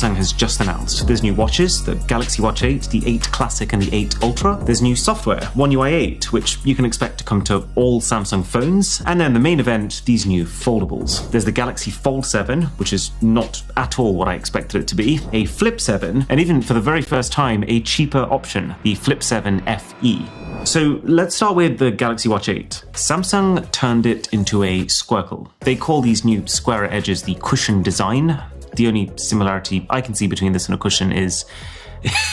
Samsung has just announced. There's new watches, the Galaxy Watch 8, the 8 Classic and the 8 Ultra. There's new software, One UI 8, which you can expect to come to all Samsung phones. And then the main event, these new foldables. There's the Galaxy Fold 7, which is not at all what I expected it to be, a Flip 7, and even for the very first time, a cheaper option, the Flip 7 FE. So let's start with the Galaxy Watch 8. Samsung turned it into a squircle. They call these new squarer edges the cushion design. The only similarity I can see between this and a cushion is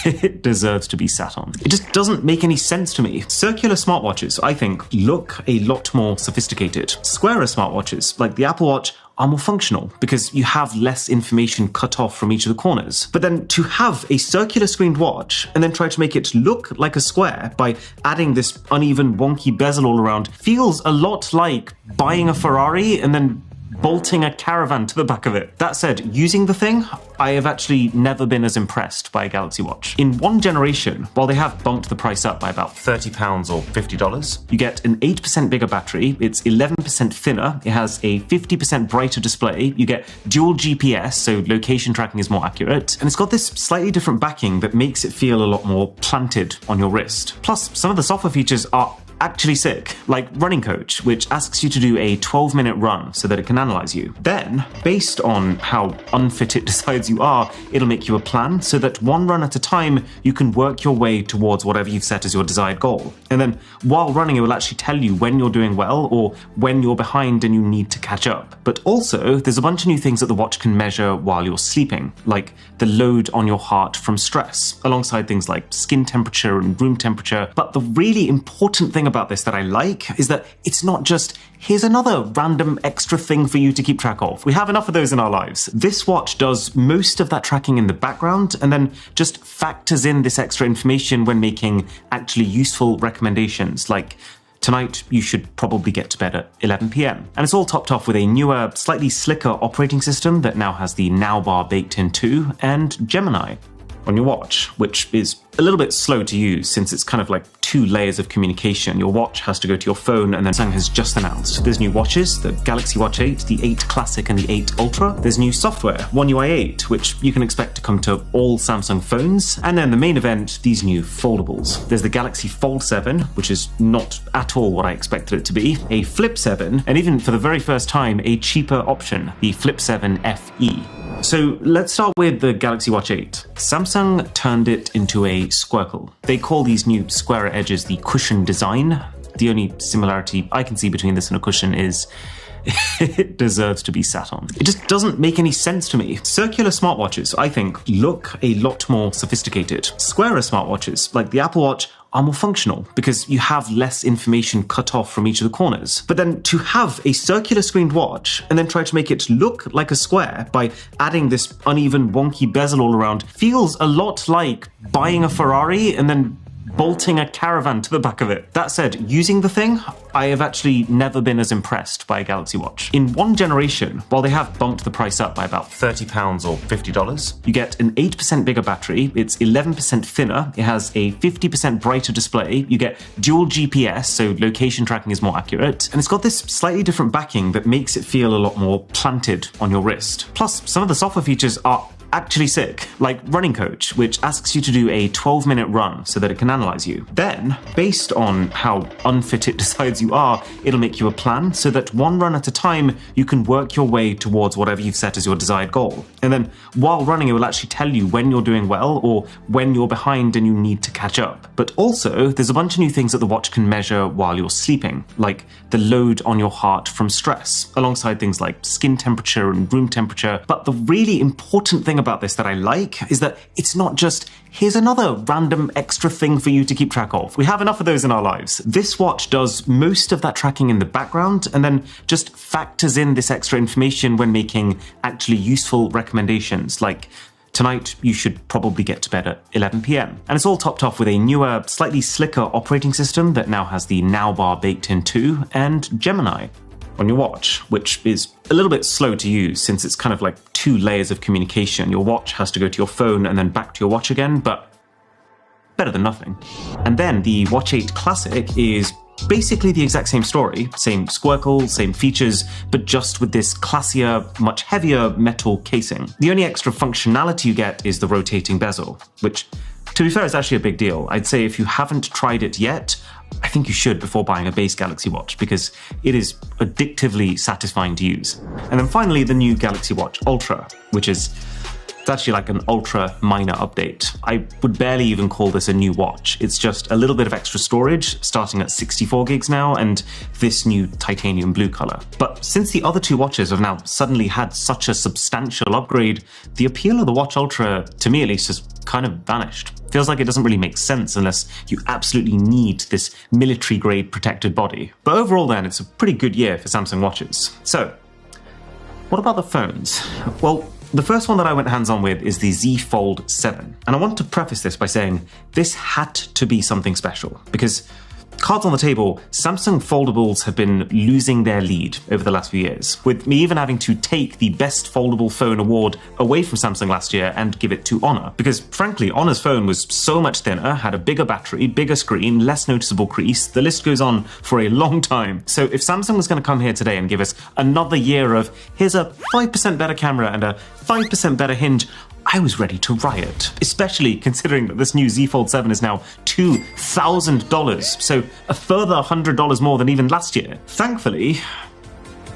it deserves to be sat on. It just doesn't make any sense to me. Circular smartwatches, I think, look a lot more sophisticated. Squarer smartwatches, like the Apple Watch, are more functional because you have less information cut off from each of the corners. But then to have a circular screened watch and then try to make it look like a square by adding this uneven, wonky bezel all around feels a lot like buying a Ferrari and then bolting a Caravan to the back of it. That said, using the thing, I have actually never been as impressed by a Galaxy Watch. In one generation, while they have bumped the price up by about £30 or $50, you get an 8% bigger battery, it's 11% thinner, it has a 50% brighter display, you get dual GPS, so location tracking is more accurate, and it's got this slightly different backing that makes it feel a lot more planted on your wrist. Plus, some of the software features are actually sick, like Running Coach, which asks you to do a 12-minute run so that it can analyze you. Then, based on how unfit it decides you are, it'll make you a plan so that one run at a time, you can work your way towards whatever you've set as your desired goal. And then, while running, it will actually tell you when you're doing well or when you're behind and you need to catch up. But also, there's a bunch of new things that the watch can measure while you're sleeping, like the load on your heart from stress, alongside things like skin temperature and room temperature. But the really important thing about this that I like is that it's not just, here's another random extra thing for you to keep track of. We have enough of those in our lives. This watch does most of that tracking in the background and then just factors in this extra information when making actually useful recommendations, like tonight you should probably get to bed at 11 p.m. And it's all topped off with a newer, slightly slicker operating system that now has the Now bar baked in too, and Gemini on your watch, which is a little bit slow to use since it's kind of like two layers of communication. Your watch has to go to your phone, and then Samsung has just announced. There's new watches, the Galaxy Watch 8, the 8 Classic and the 8 Ultra. There's new software, One UI 8, which you can expect to come to all Samsung phones. And then the main event, these new foldables. There's the Galaxy Fold 7, which is not at all what I expected it to be, a Flip 7, and even for the very first time, a cheaper option, the Flip 7 FE. So let's start with the Galaxy Watch 8. Samsung turned it into a squircle. They call these new squarer edges the cushion design. The only similarity I can see between this and a cushion is it deserves to be sat on. It just doesn't make any sense to me. Circular smartwatches, I think, look a lot more sophisticated. Squarer smartwatches, like the Apple Watch, are more functional because you have less information cut off from each of the corners. But then to have a circular screened watch and then try to make it look like a square by adding this uneven, wonky bezel all around feels a lot like buying a Ferrari and then bolting a Caravan to the back of it. That said, using the thing, I have actually never been as impressed by a Galaxy Watch. In one generation, while they have bumped the price up by about £30 or $50, you get an 8% bigger battery, it's 11% thinner, it has a 50% brighter display, you get dual GPS, so location tracking is more accurate, and it's got this slightly different backing that makes it feel a lot more planted on your wrist. Plus, some of the software features are actually sick, like Running Coach, which asks you to do a 12-minute run so that it can analyze you. Then, based on how unfit it decides you are, it'll make you a plan so that one run at a time, you can work your way towards whatever you've set as your desired goal. And then, while running, it will actually tell you when you're doing well or when you're behind and you need to catch up. But also, there's a bunch of new things that the watch can measure while you're sleeping, like the load on your heart from stress, alongside things like skin temperature and room temperature. But the really important thing about this that I like is that it's not just, here's another random extra thing for you to keep track of. We have enough of those in our lives. This watch does most of that tracking in the background and then just factors in this extra information when making actually useful recommendations, like tonight you should probably get to bed at 11 p.m. And it's all topped off with a newer, slightly slicker operating system that now has the Now bar baked in too, and Gemini on your watch, which is a little bit slow to use since it's kind of like two layers of communication. Your watch has to go to your phone and then back to your watch again, but better than nothing. And then the Watch 8 Classic is basically the exact same story, same squircle, same features, but just with this classier, much heavier metal casing. The only extra functionality you get is the rotating bezel, which, to be fair, is actually a big deal. I'd say if you haven't tried it yet, I think you should before buying a base Galaxy Watch, because it is addictively satisfying to use. And then finally, the new Galaxy Watch Ultra, which is it's actually like an ultra minor update. I would barely even call this a new watch. It's just a little bit of extra storage, starting at 64 gigs now, and this new titanium blue color. But since the other two watches have now suddenly had such a substantial upgrade, the appeal of the Watch Ultra, to me at least, has kind of vanished. Feels like it doesn't really make sense unless you absolutely need this military-grade protected body. But overall then, it's a pretty good year for Samsung watches. So, what about the phones? Well, the first one that I went hands-on with is the Z Fold 7. And I want to preface this by saying this had to be something special, because cards on the table, Samsung foldables have been losing their lead over the last few years, with me even having to take the Best Foldable Phone award away from Samsung last year and give it to Honor. Because frankly, Honor's phone was so much thinner, had a bigger battery, bigger screen, less noticeable crease. The list goes on for a long time. So if Samsung was going to come here today and give us another year of, here's a 5% better camera and a 5% better hinge, I was ready to riot, especially considering that this new Z Fold 7 is now $2,000, so a further $100 more than even last year. Thankfully,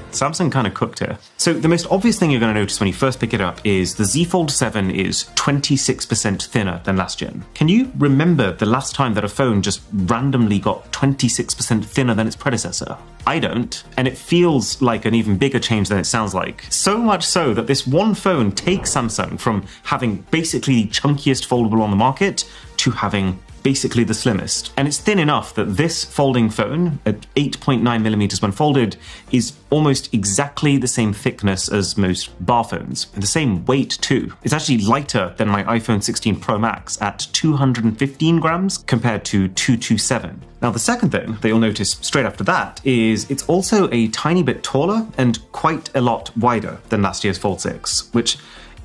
Samsung kind of cooked here. So the most obvious thing you're going to notice when you first pick it up is the Z Fold 7 is 26% thinner than last gen. Can you remember the last time that a phone just randomly got 26% thinner than its predecessor? I don't, and it feels like an even bigger change than it sounds like. So much so that this one phone takes Samsung from having basically the chunkiest foldable on the market to having basically the slimmest. And it's thin enough that this folding phone, at 8.9mm when folded, is almost exactly the same thickness as most bar phones, and the same weight too. It's actually lighter than my iPhone 16 Pro Max at 215 grams compared to 227. Now the second thing that you'll notice straight after that is it's also a tiny bit taller and quite a lot wider than last year's Fold 6, which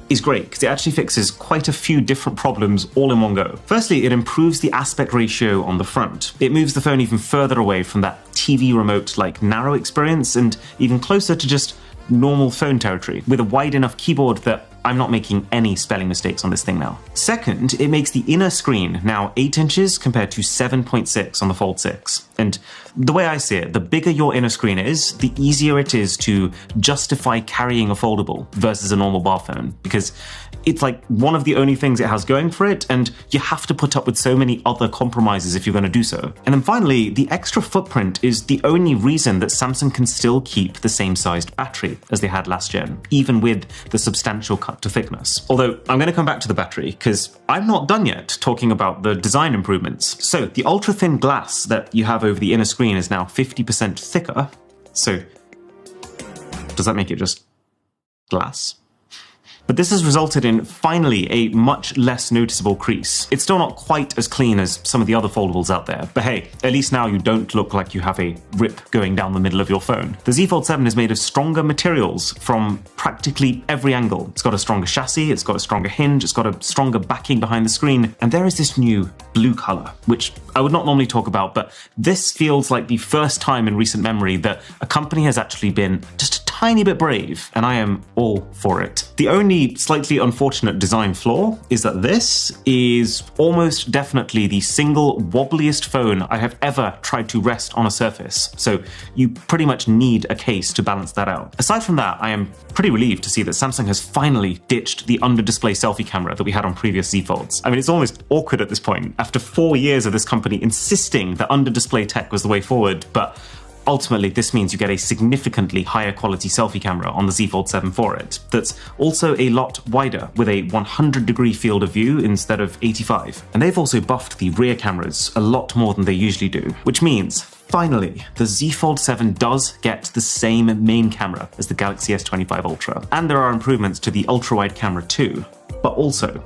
is great because it actually fixes quite a few different problems all in one go. Firstly, it improves the aspect ratio on the front. It moves the phone even further away from that TV remote-like narrow experience and even closer to just normal phone territory, with a wide enough keyboard that I'm not making any spelling mistakes on this thing now. Second, it makes the inner screen now 8 inches compared to 7.6 on the Fold 6. And the way I see it, the bigger your inner screen is, the easier it is to justify carrying a foldable versus a normal bar phone, because it's like one of the only things it has going for it, and you have to put up with so many other compromises if you're going to do so. And then finally, the extra footprint is the only reason that Samsung can still keep the same sized battery as they had last gen, even with the substantial cut to thickness. Although I'm going to come back to the battery because I'm not done yet talking about the design improvements. So the ultra thin glass that you have over the inner screen is now 50% thicker. So does that make it just glass? But this has resulted in, finally, a much less noticeable crease. It's still not quite as clean as some of the other foldables out there, but hey, at least now you don't look like you have a rip going down the middle of your phone. The Z Fold 7 is made of stronger materials from practically every angle. It's got a stronger chassis, it's got a stronger hinge, it's got a stronger backing behind the screen, and there is this new blue color, which I would not normally talk about, but this feels like the first time in recent memory that a company has actually been just a tiny bit brave, and I am all for it. The only slightly unfortunate design flaw is that this is almost definitely the single wobbliest phone I have ever tried to rest on a surface, so you pretty much need a case to balance that out. Aside from that, I am pretty relieved to see that Samsung has finally ditched the under-display selfie camera that we had on previous Z Folds. I mean, it's almost awkward at this point, after 4 years of this company insisting that under-display tech was the way forward, but ultimately, this means you get a significantly higher quality selfie camera on the Z Fold 7 for it, that's also a lot wider, with a 100-degree field of view instead of 85. And they've also buffed the rear cameras a lot more than they usually do, which means, finally, the Z Fold 7 does get the same main camera as the Galaxy S25 Ultra. And there are improvements to the ultra-wide camera too. But also,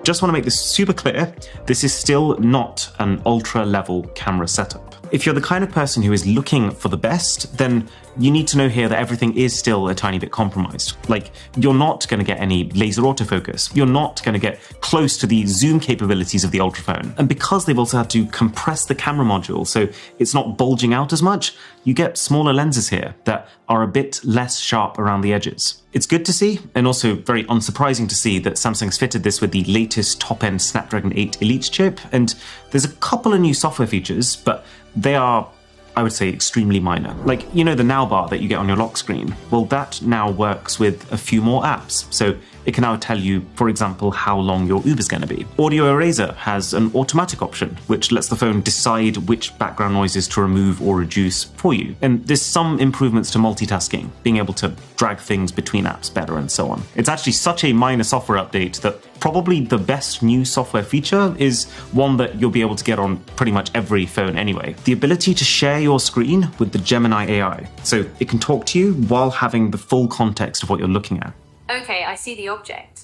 just want to make this super clear, this is still not an ultra-level camera setup. If you're the kind of person who is looking for the best, then you need to know here that everything is still a tiny bit compromised. Like, you're not going to get any laser autofocus. You're not going to get close to the zoom capabilities of the Ultraphone. And because they've also had to compress the camera module so it's not bulging out as much, you get smaller lenses here that are a bit less sharp around the edges. It's good to see, and also very unsurprising to see, that Samsung's fitted this with the latest top-end Snapdragon 8 Elite chip, and there's a couple of new software features, but they are, I would say, extremely minor. Like, you know the Now bar that you get on your lock screen? Well, that now works with a few more apps. So it can now tell you, for example, how long your Uber's going to be. Audio Eraser has an automatic option, which lets the phone decide which background noises to remove or reduce for you. And there's some improvements to multitasking, being able to drag things between apps better and so on. It's actually such a minor software update that probably the best new software feature is one that you'll be able to get on pretty much every phone anyway. The ability to share your screen with the Gemini AI. So it can talk to you while having the full context of what you're looking at. Okay, I see the object.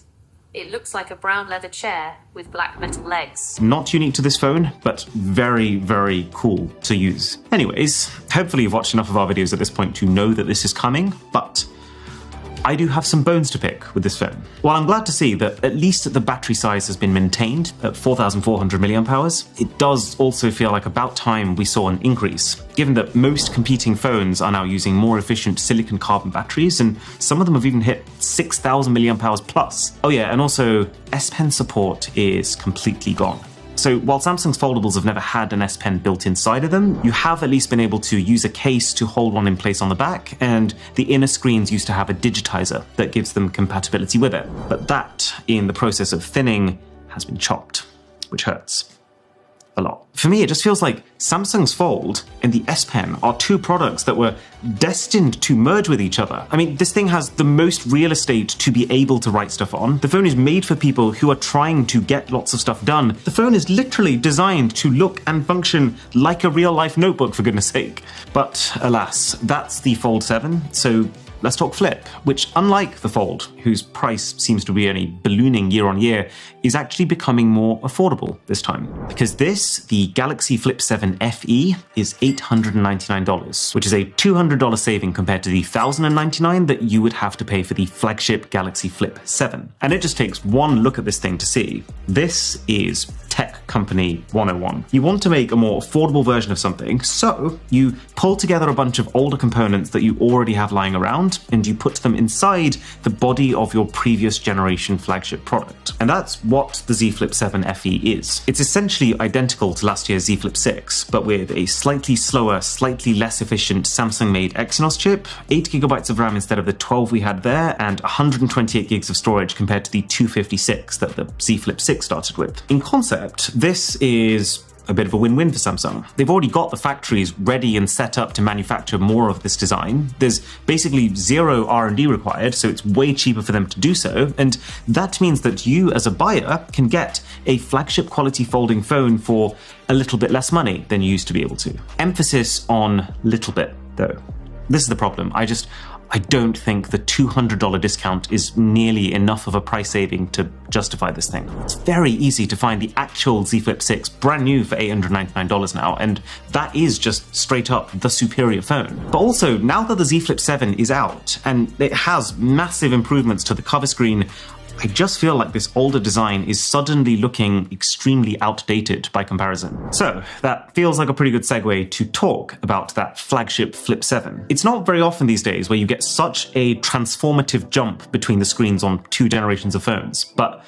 It looks like a brown leather chair with black metal legs. Not unique to this phone, but very, very cool to use. Anyways, hopefully you've watched enough of our videos at this point to know that this is coming, but I do have some bones to pick with this phone. While I'm glad to see that at least the battery size has been maintained at 4,400 mAh, it does also feel like about time we saw an increase, given that most competing phones are now using more efficient silicon carbon batteries, and some of them have even hit 6,000 mAh plus. Oh yeah, and also S Pen support is completely gone. So while Samsung's foldables have never had an S Pen built inside of them, you have at least been able to use a case to hold one in place on the back, and the inner screens used to have a digitizer that gives them compatibility with it. But that, in the process of thinning, has been chopped, which hurts a lot. For me, it just feels like Samsung's Fold and the S Pen are two products that were destined to merge with each other. I mean, this thing has the most real estate to be able to write stuff on. The phone is made for people who are trying to get lots of stuff done. The phone is literally designed to look and function like a real-life notebook, for goodness sake. But alas, that's the Fold 7, so let's talk Flip, which, unlike the Fold, whose price seems to be only ballooning year on year, is actually becoming more affordable this time. Because this, the Galaxy Flip 7 FE, is $899, which is a $200 saving compared to the $1,099 that you would have to pay for the flagship Galaxy Flip 7. And it just takes one look at this thing to see. This is Tech Company 101. You want to make a more affordable version of something, so you pull together a bunch of older components that you already have lying around, and you put them inside the body of your previous generation flagship product. And that's what the Z Flip 7 FE is. It's essentially identical to last year's Z Flip 6, but with a slightly slower, slightly less efficient Samsung-made Exynos chip, 8GB of RAM instead of the 12 we had there, and 128 gigs of storage compared to the 256 that the Z Flip 6 started with. In concept, this is a bit of a win-win for Samsung. They've already got the factories ready and set up to manufacture more of this design. There's basically zero R&D required, so it's way cheaper for them to do so, and that means that you as a buyer can get a flagship quality folding phone for a little bit less money than you used to be able to. Emphasis on little bit, though. This is the problem. I don't think the $200 discount is nearly enough of a price saving to justify this thing. It's very easy to find the actual Z Flip 6 brand new for $899 now, and that is just straight up the superior phone. But also, now that the Z Flip 7 is out, and it has massive improvements to the cover screen, I just feel like this older design is suddenly looking extremely outdated by comparison. So that feels like a pretty good segue to talk about that flagship Flip 7. It's not very often these days where you get such a transformative jump between the screens on two generations of phones, but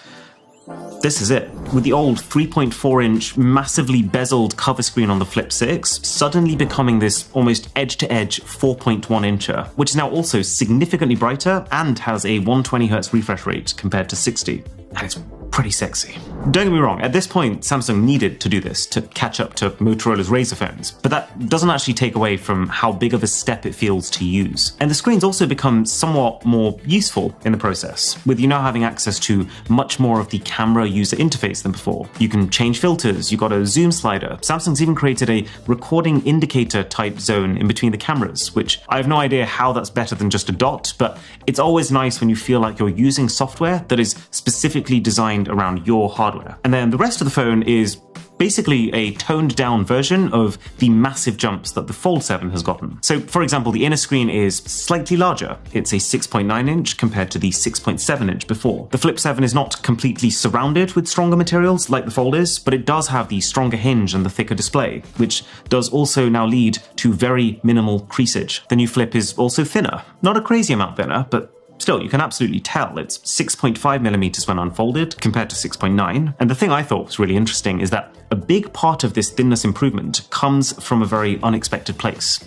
this is it. With the old 3.4-inch, massively bezeled cover screen on the Flip 6 suddenly becoming this almost edge-to-edge 4.1-incher, which is now also significantly brighter and has a 120Hz refresh rate compared to 60. And it's pretty sexy. Don't get me wrong, at this point Samsung needed to do this to catch up to Motorola's Razr phones, but that doesn't actually take away from how big of a step it feels to use. And the screens also become somewhat more useful in the process, with you now having access to much more of the camera user interface than before. You can change filters, you got a zoom slider. Samsung's even created a recording indicator type zone in between the cameras, which I have no idea how that's better than just a dot, but it's always nice when you feel like you're using software that is specifically designed around your hardware. And then the rest of the phone is basically a toned down version of the massive jumps that the Fold 7 has gotten. So for example, the inner screen is slightly larger. It's a 6.9 inch compared to the 6.7 inch before. The Flip 7 is not completely surrounded with stronger materials like the Fold is, but it does have the stronger hinge and the thicker display, which does also now lead to very minimal creasage. The new Flip is also thinner. Not a crazy amount thinner, but still, you can absolutely tell it's 6.5mm when unfolded compared to 6.9. And the thing I thought was really interesting is that a big part of this thinness improvement comes from a very unexpected place.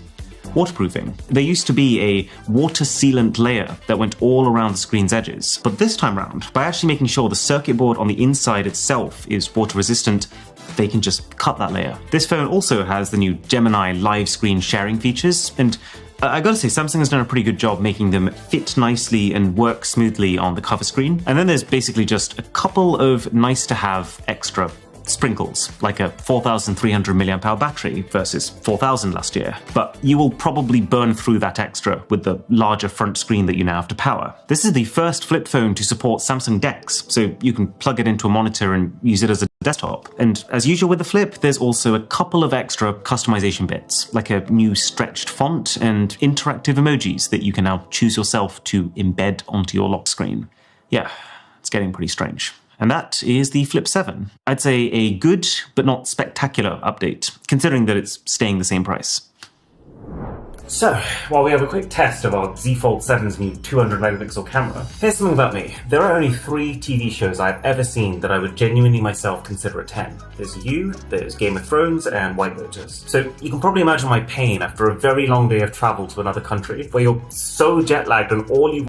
Waterproofing. There used to be a water sealant layer that went all around the screen's edges, but this time round, by actually making sure the circuit board on the inside itself is water resistant, they can just cut that layer. This phone also has the new Gemini live screen sharing features, and I gotta say, Samsung has done a pretty good job making them fit nicely and work smoothly on the cover screen. And then there's basically just a couple of nice to have extra sprinkles, like a 4,300 mAh battery versus 4,000 last year. But you will probably burn through that extra with the larger front screen that you now have to power. This is the first flip phone to support Samsung DeX, so you can plug it into a monitor and use it as a desktop. And as usual with the Flip, there's also a couple of extra customization bits, like a new stretched font and interactive emojis that you can now choose yourself to embed onto your lock screen. Yeah, it's getting pretty strange. And that is the Flip 7. I'd say a good, but not spectacular update, considering that it's staying the same price. So, while we have a quick test of our Z Fold 7's new 200 megapixel camera, here's something about me. There are only 3 TV shows I've ever seen that I would genuinely myself consider a 10. There's You, there's Game of Thrones, and White Lotus. So you can probably imagine my pain after a very long day of travel to another country, where you're so jet lagged and all you